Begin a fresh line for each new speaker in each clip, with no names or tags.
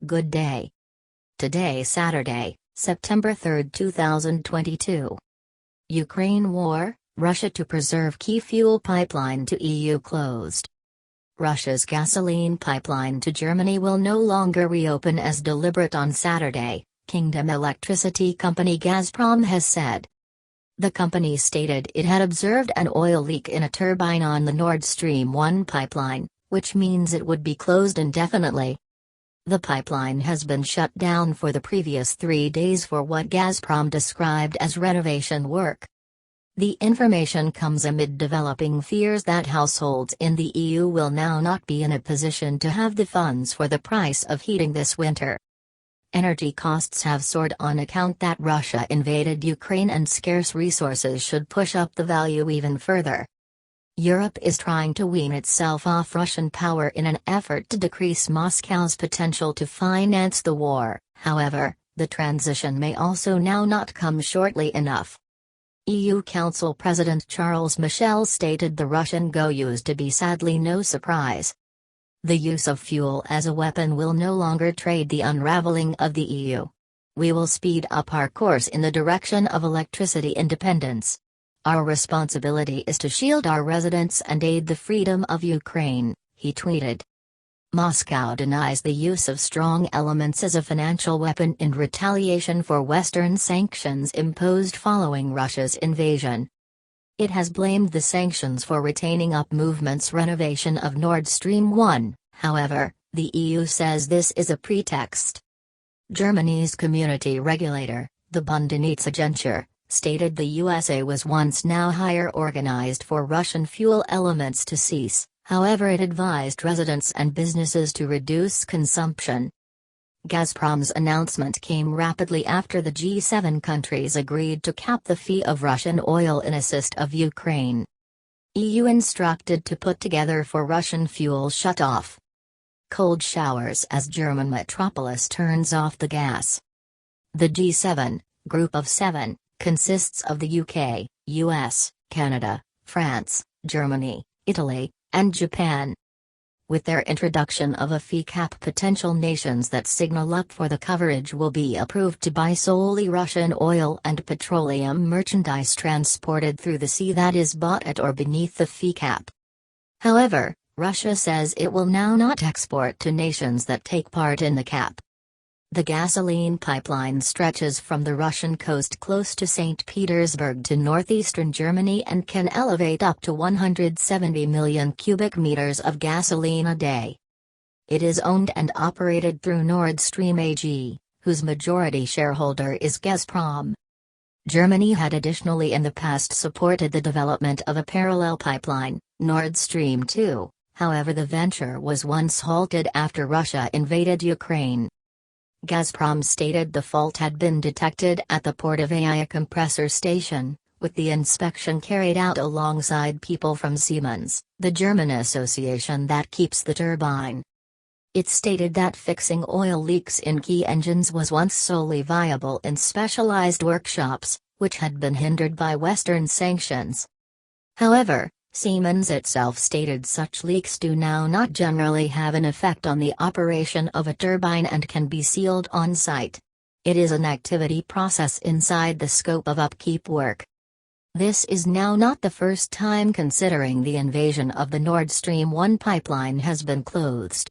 Good day. Today Saturday, September 3, 2022. Ukraine war, Russia to preserve key fuel pipeline to EU closed. Russia's gasoline pipeline to Germany will no longer reopen as deliberate on Saturday, Kingdom electricity company Gazprom has said. The company stated it had observed an oil leak in a turbine on the Nord Stream 1 pipeline, which means it would be closed indefinitely. The pipeline has been shut down for the previous 3 days for what Gazprom described as renovation work. The information comes amid developing fears that households in the EU will now not be in a position to have the funds for the price of heating this winter. Energy costs have soared on account that Russia invaded Ukraine and scarce resources should push up the value even further. Europe is trying to wean itself off Russian power in an effort to decrease Moscow's potential to finance the war. However, the transition may also now not come shortly enough. EU Council President Charles Michel stated the Russian go used to be sadly no surprise. The use of fuel as a weapon will no longer trade the unraveling of the EU. We will speed up our course in the direction of electricity independence. Our responsibility is to shield our residents and aid the freedom of Ukraine, he tweeted. Moscow denies the use of strong elements as a financial weapon in retaliation for Western sanctions imposed following Russia's invasion. It has blamed the sanctions for retaining up movement's renovation of Nord Stream 1, however, the EU says this is a pretext. Germany's community regulator, the Bundesnetzagentur, stated the USA was once now higher organized for Russian fuel elements to cease, however it advised residents and businesses to reduce consumption. Gazprom's announcement came rapidly after the G7 countries agreed to cap the fee of Russian oil in assist of Ukraine. EU instructed to put together for Russian fuel shut-off. Cold showers as German metropolis turns off the gas. The G7, group of 7, consists of the UK, US, Canada, France, Germany, Italy, and Japan. With their introduction of a fee cap, potential nations that signal up for the coverage will be approved to buy solely Russian oil and petroleum merchandise transported through the sea that is bought at or beneath the fee cap. However, Russia says it will now not export to nations that take part in the cap. The gasoline pipeline stretches from the Russian coast close to St. Petersburg to northeastern Germany and can elevate up to 170 million cubic meters of gasoline a day. It is owned and operated through Nord Stream AG, whose majority shareholder is Gazprom. Germany had additionally in the past supported the development of a parallel pipeline, Nord Stream 2, however the venture was once halted after Russia invaded Ukraine. Gazprom stated the fault had been detected at the port of Aia compressor station, with the inspection carried out alongside people from Siemens, the German association that keeps the turbine. It stated that fixing oil leaks in key engines was once solely viable in specialized workshops, which had been hindered by Western sanctions. However, Siemens itself stated such leaks do now not generally have an effect on the operation of a turbine and can be sealed on site. It is an activity process inside the scope of upkeep work. This is now not the first time considering the invasion of the Nord Stream 1 pipeline has been closed.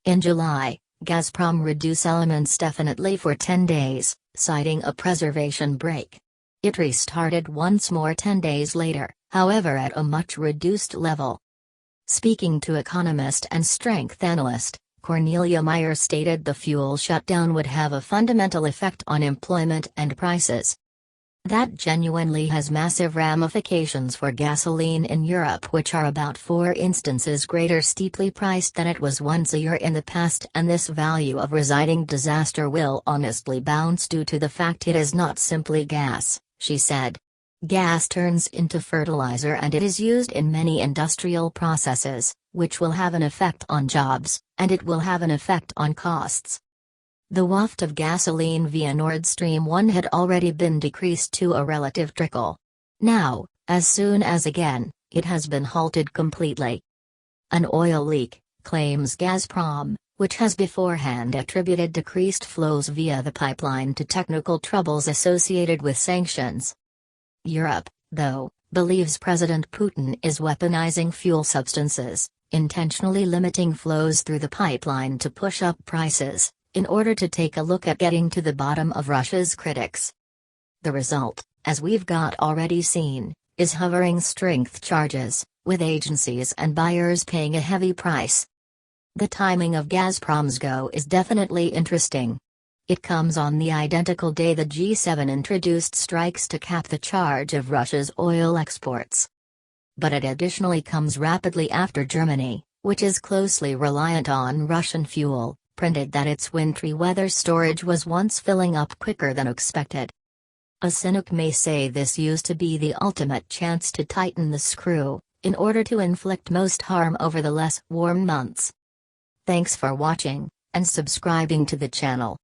In July, Gazprom reduced elements definitely for 10 days, citing a preservation break. It restarted once more 10 days later, however at a much reduced level. Speaking to economist and strength analyst, Cornelia Meyer stated the fuel shutdown would have a fundamental effect on employment and prices. That genuinely has massive ramifications for gasoline in Europe, which are about 4 instances greater steeply priced than it was once a year in the past, and this value of residing disaster will honestly bounce due to the fact it is not simply gas, she said. Gas turns into fertilizer and it is used in many industrial processes, which will have an effect on jobs, and it will have an effect on costs. The waft of gasoline via Nord Stream 1 had already been decreased to a relative trickle. Now, as soon as again, it has been halted completely. An oil leak, claims Gazprom, which has beforehand attributed decreased flows via the pipeline to technical troubles associated with sanctions. Europe, though, believes President Putin is weaponizing fuel substances, intentionally limiting flows through the pipeline to push up prices, in order to take a look at getting to the bottom of Russia's critics. The result, as we've got already seen, is hovering strength charges, with agencies and buyers paying a heavy price. The timing of Gazprom's go is definitely interesting. It comes on the identical day the G7 introduced strikes to cap the charge of Russia's oil exports. But it additionally comes rapidly after Germany, which is closely reliant on Russian fuel, printed that its wintry weather storage was once filling up quicker than expected. A cynic may say this used to be the ultimate chance to tighten the screw, in order to inflict most harm over the less warm months. Thanks for watching, and subscribing to the channel.